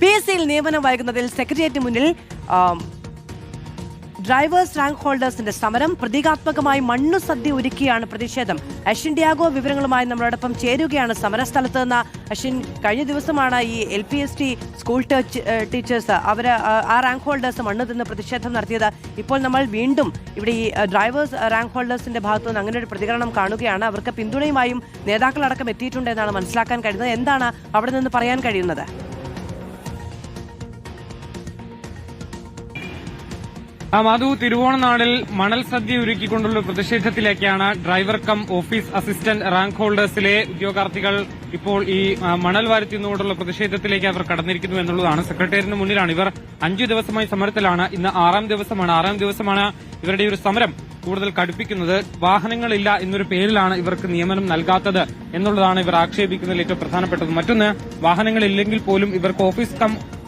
PSCയിൽ നിയമനം വൈകുന്നതിൽ സെക്രട്ടേറിയറ്റിന് മുന്നിൽ ഡ്രൈവേഴ്സ് റാങ്ക് ഹോൾഡേഴ്സിന്റെ സമരം. പ്രതീകാത്മകമായി മണ്ണുസദ്യ ഒരുക്കിയാണ് പ്രതിഷേധം. അശ്വിൻ ഡിയാഗോ വിവരങ്ങളുമായി നമ്മളോടൊപ്പം ചേരുകയാണ് സമരസ്ഥലത്ത് നിന്ന്. അശ്വിൻ, കഴിഞ്ഞ ദിവസമാണ് ഈ LPST സ്കൂൾ ടീച്ചേഴ്സ് ആ റാങ്ക് ഹോൾഡേഴ്സ് മണ്ണ് തിന്ന് പ്രതിഷേധം നടത്തിയത്. ഇപ്പോൾ നമ്മൾ വീണ്ടും ഇവിടെ ഈ ഡ്രൈവേഴ്സ് റാങ്ക് ഹോൾഡേഴ്സിന്റെ ഭാഗത്തു നിന്ന് അങ്ങനെ ഒരു പ്രതികരണം കാണുകയാണ്. അവർക്ക് പിന്തുണയുമായും നേതാക്കളടക്കം എത്തിയിട്ടുണ്ട് എന്നാണ് മനസ്സിലാക്കാൻ കഴിയുന്നത്. എന്താണ് അവിടെ നിന്ന് പറയാൻ കഴിയുന്നത്? മാധു, തിരുവോണനാളിൽ മണൽ സദ്യ ഒരുക്കിക്കൊണ്ടുള്ള പ്രതിഷേധത്തിലേക്കാണ് driver cum office assistant rank ഹോൾഡേഴ്സിലെ ഉദ്യോഗാർത്ഥികൾ ഇപ്പോൾ ഈ മണൽ വാരത്തിനോടുള്ള പ്രതിഷേധത്തിലേക്ക് അവർ കടന്നിരിക്കുന്നു എന്നുള്ളതാണ്. സെക്രട്ടേറിയറ്റിന് മുന്നിലാണ് ഇവർ. 5 ദിവസമായി സമരത്തിലാണ്. ഇന്ന് 6ാം ദിവസമാണ് ഇവരുടെ ഒരു സമരം കൂടുതൽ കടുപ്പിക്കുന്നത്. വാഹനങ്ങളില്ല എന്നൊരു പേരിലാണ് ഇവർക്ക് നിയമനം നൽകാത്തത് എന്നുള്ളതാണ് ഇവർ ആക്ഷേപിക്കുന്നതിൽ ഏറ്റവും പ്രധാനപ്പെട്ടത്. മറ്റൊന്ന്, വാഹനങ്ങളില്ലെങ്കിൽ പോലും ഇവർക്ക്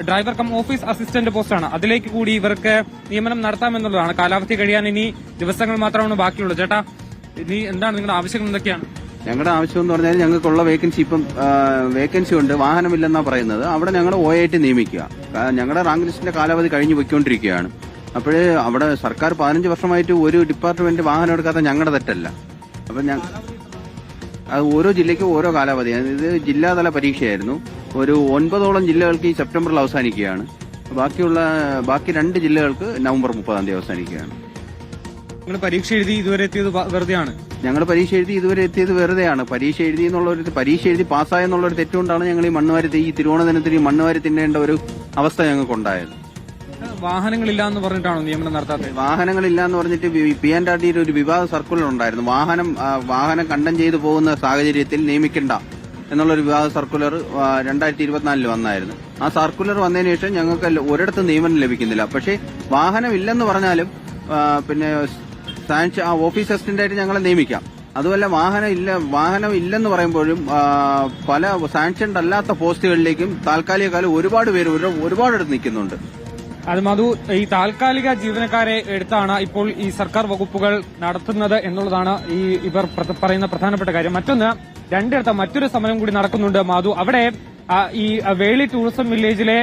ഡ്രൈവർ കം ഓഫീസ് അസിസ്റ്റന്റ് പോസ്റ്റാണ്. അതിലേക്ക് കൂടി ഇവർക്ക് നിയമനം നടത്താമെന്നുള്ളതാണ്. കാലാവധി കഴിയാൻ ഇനി ദിവസങ്ങൾ മാത്രമാണ് ബാക്കിയുള്ളത്. ചേട്ടാ, ഇനി എന്താണ് നിങ്ങളുടെ ആവശ്യങ്ങൾ? എന്തൊക്കെയാണ് ഞങ്ങളുടെ ആവശ്യം എന്ന് പറഞ്ഞാൽ ഞങ്ങൾക്കുള്ള വേക്കൻസി ഇപ്പം വേക്കൻസി ഉണ്ട്, വാഹനമില്ലെന്നാണ് പറയുന്നത്. അവിടെ ഞങ്ങൾ OAT നിയമിക്കുക. ഞങ്ങളുടെ റാങ്ക് ലിസ്റ്റിന്റെ കാലാവധി കഴിഞ്ഞു പോയിക്കൊണ്ടിരിക്കുകയാണ്. അപ്പോഴേ അവിടെ സർക്കാർ 15 വർഷമായിട്ട് ഒരു ഡിപ്പാർട്ട്മെന്റ് വാഹനം എടുക്കാത്ത ഞങ്ങളുടെ തെറ്റല്ല. അപ്പം അത് ഓരോ ജില്ലയ്ക്കും ഓരോ കാലാവധിയാണ്. ഇത് ജില്ലാതല പരീക്ഷയായിരുന്നു. ഒരു 9ഓളം ജില്ലകൾക്ക് ഈ സെപ്റ്റംബറിൽ അവസാനിക്കുകയാണ്. ബാക്കി 2 ജില്ലകൾക്ക് നവംബർ 30-ാം തീയതി അവസാനിക്കുകയാണ്. നിങ്ങൾ പരീക്ഷ എഴുതി ഇതുവരെ എത്തിയത് വെറുതെയാണ്? ഞങ്ങൾ പരീക്ഷ എഴുതി ഇതുവരെ എത്തിയത് വെറുതെയാണ്. പരീക്ഷ എഴുതി പാസ്സായെന്നുള്ളൊരു തെറ്റുകൊണ്ടാണ് ഞങ്ങൾ ഈ തിരുവോണ ദിനത്തിൽ ഈ മണ്ണുവാരി തിന്നേണ്ട ഒരു അവസ്ഥ ഞങ്ങൾക്കുണ്ടായത്. വാഹനങ്ങളില്ല എന്ന് പറഞ്ഞിട്ടാണോ നിയമനം നടത്താത്തത്? വാഹനങ്ങളില്ല എന്ന് പറഞ്ഞിട്ട് PNRDയുടെ ഒരു വിവാദ സർക്കുലർ ഉണ്ടായിരുന്നു. വാഹനം കണ്ടം ചെയ്തു പോകുന്ന സാഹചര്യത്തിൽ നിയമിക്കണ്ട എന്നുള്ളൊരു വിവാദ സർക്കുലർ 2024 വന്നായിരുന്നു. ആ സർക്കുലർ വന്നതിന് ശേഷം ഞങ്ങൾക്ക് ഒരിടത്തും നിയമനം ലഭിക്കുന്നില്ല. പക്ഷേ വാഹനമില്ലെന്ന് പറഞ്ഞാലും പിന്നെ ഓഫീസ് അസിസ്റ്റന്റായിട്ട് ഞങ്ങളെ നിയമിക്കാം. അതുമല്ല, വാഹനം ഇല്ലെന്ന് പറയുമ്പോഴും പല സാങ്ഷൻഡ് അല്ലാത്ത പോസ്റ്റുകളിലേക്കും താൽക്കാലിക കാലം ഒരുപാടെടുത്ത് നിൽക്കുന്നുണ്ട്. അത് മധു, ഈ താൽക്കാലിക ജീവനക്കാരെ എടുത്താണ് ഇപ്പോൾ ഈ സർക്കാർ വകുപ്പുകൾ നടത്തുന്നത് എന്നുള്ളതാണ് ഇവർ പറയുന്ന പ്രധാനപ്പെട്ട കാര്യം. മറ്റൊന്ന്, രണ്ടിടത്ത് മറ്റൊരു സമരം കൂടി നടക്കുന്നുണ്ട് മാധു. അവിടെ ഈ വേളി ടൂറിസം വില്ലേജിലെ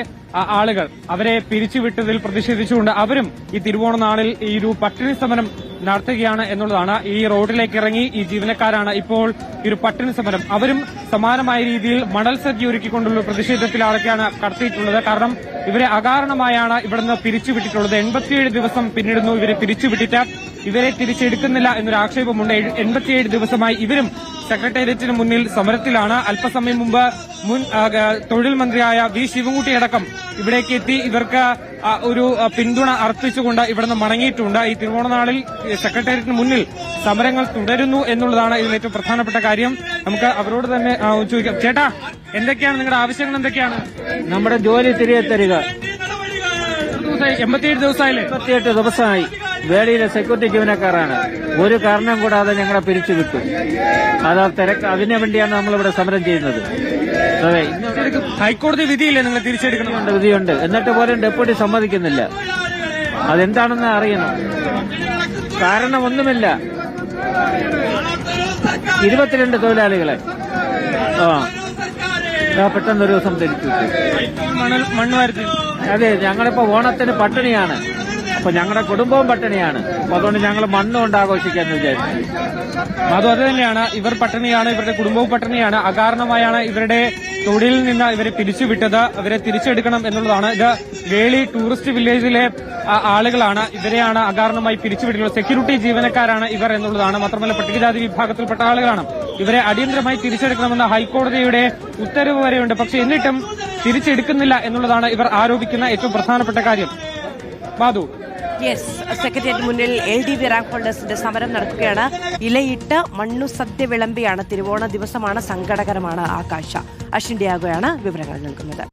ആളുകൾ അവരെ പിരിച്ചുവിട്ടതിൽ പ്രതിഷേധിച്ചുകൊണ്ട് അവരും ഈ തിരുവോണ നാളിൽ ഈ ഒരു പട്ടിണി സമരം നടത്തുകയാണ് എന്നുള്ളതാണ്. ഈ റോഡിലേക്ക് ഇറങ്ങി ഈ ജീവനക്കാരാണ് ഇപ്പോൾ ഈ ഒരു പട്ടിണി സമരം. അവരും സമാനമായ രീതിയിൽ മണൽ സദ്യ ഒരുക്കിക്കൊണ്ടുള്ള പ്രതിഷേധത്തിലാണ് കടത്തിയിട്ടുള്ളത്. കാരണം ഇവരെ അകാരണമായാണ് ഇവിടുന്ന് പിരിച്ചുവിട്ടിട്ടുള്ളത്. 87 ദിവസം പിന്നിടുന്നു ഇവരെ പിരിച്ചുവിട്ടിട്ട്. ഇവരെ തിരിച്ചെടുക്കുന്നില്ല എന്നൊരു ആക്ഷേപമുണ്ട്. 87 ദിവസമായി ഇവരും സെക്രട്ടേറിയറ്റിന് മുന്നിൽ സമരത്തിലാണ്. അല്പസമയം മുമ്പ് മുൻ തൊഴിൽ മന്ത്രിയായ V ശിവൻകുട്ടി അടക്കം ഇവിടേക്ക് എത്തി ഇവർക്ക് ഒരു പിന്തുണ അർപ്പിച്ചുകൊണ്ട് ഇവിടുന്ന് മടങ്ങിയിട്ടുണ്ട്. ഈ തിരുവോണനാളിൽ സെക്രട്ടേറിയറ്റിന് മുന്നിൽ സമരങ്ങൾ തുടരുന്നു എന്നുള്ളതാണ് ഇതിൽ ഏറ്റവും പ്രധാനപ്പെട്ട കാര്യം. നമുക്ക് അവരോട് തന്നെ ചോദിക്കാം. ചേട്ടാ, എന്തൊക്കെയാണ് നിങ്ങളുടെ ആവശ്യങ്ങൾ? എന്തൊക്കെയാണ്? നമ്മുടെ ജോലി തിരികെ തരിക. 87 ദിവസമായില്ലേ? 78 ദിവസമായി. വേളിയിലെ സെക്യൂരിറ്റി ജീവനക്കാരാണ്. ഒരു കാരണം കൂടാതെ ഞങ്ങളെ പിരിച്ചുവിട്ടു. അതിനു വേണ്ടിയാണ് നമ്മളിവിടെ സമരം ചെയ്യുന്നത്. അതെ, ഹൈക്കോടതി വിധിയില്ലേ നിങ്ങൾ തിരിച്ചെടുക്കണമെന്നുണ്ട്? വിധിയുണ്ട്. എന്നിട്ട് പോലും ഡെപ്യൂട്ടി സമ്മതിക്കുന്നില്ല. അതെന്താണെന്ന് അറിയണം. കാരണം ഒന്നുമില്ല. 22 തൊഴിലാളികളെ പെട്ടെന്നൊരു ദിവസം തിരിച്ചു. മണ്ണുവാരത്തിൽ. അതെ, ഞങ്ങളിപ്പോ ഓണത്തിന് പട്ടിണിയാണ്. അപ്പൊ ഞങ്ങളുടെ കുടുംബവും പട്ടിണിയാണ്. അപ്പൊ അതുകൊണ്ട് ഞങ്ങൾ മണ്ണുകൊണ്ട് ആഘോഷിക്കാന്ന് വിചാരിച്ചു. അത് തന്നെയാണ്. ഇവർ പട്ടിണിയാണ്, ഇവരുടെ കുടുംബവും പട്ടിണിയാണ്. അകാരണമായാണ് ഇവരുടെ തൊഴിലിൽ നിന്ന് ഇവരെ പിരിച്ചുവിട്ടത്. ഇവരെ തിരിച്ചെടുക്കണം എന്നുള്ളതാണ്. ഇത് വേളി ടൂറിസ്റ്റ് വില്ലേജിലെ ആളുകളാണ്. ഇവരെയാണ് അകാരണമായി പിരിച്ചുവിട്ടുള്ളത്. സെക്യൂരിറ്റി ജീവനക്കാരാണ് ഇവർ എന്നുള്ളതാണ്. മാത്രമല്ല പട്ടികജാതി വിഭാഗത്തിൽപ്പെട്ട ആളുകളാണ്. ഇവരെ അടിയന്തരമായി തിരിച്ചെടുക്കണമെന്ന ഹൈക്കോടതിയുടെ ഉത്തരവ് വരെയുണ്ട്. പക്ഷെ എന്നിട്ടും തിരിച്ചെടുക്കുന്നില്ല എന്നുള്ളതാണ് ഇവർ ആരോപിക്കുന്ന ഏറ്റവും പ്രധാനപ്പെട്ട കാര്യം. മാധു, സെക്രട്ടേറിയറ്റ് മുന്നിൽ LDV റാങ്ക് ഹോൾഡേഴ്സിന്റെ സമരം നടക്കുകയാണ്. ഇലയിട്ട് മണ്ണുസദ്യ വിളമ്പിയാണ്. തിരുവോണ ദിവസമാണ്, സങ്കടകരമാണ് ആ കാഴ്ച. അശ്വിൻ ഡിയാഗോയാണ് വിവരങ്ങൾ നൽകുന്നത്.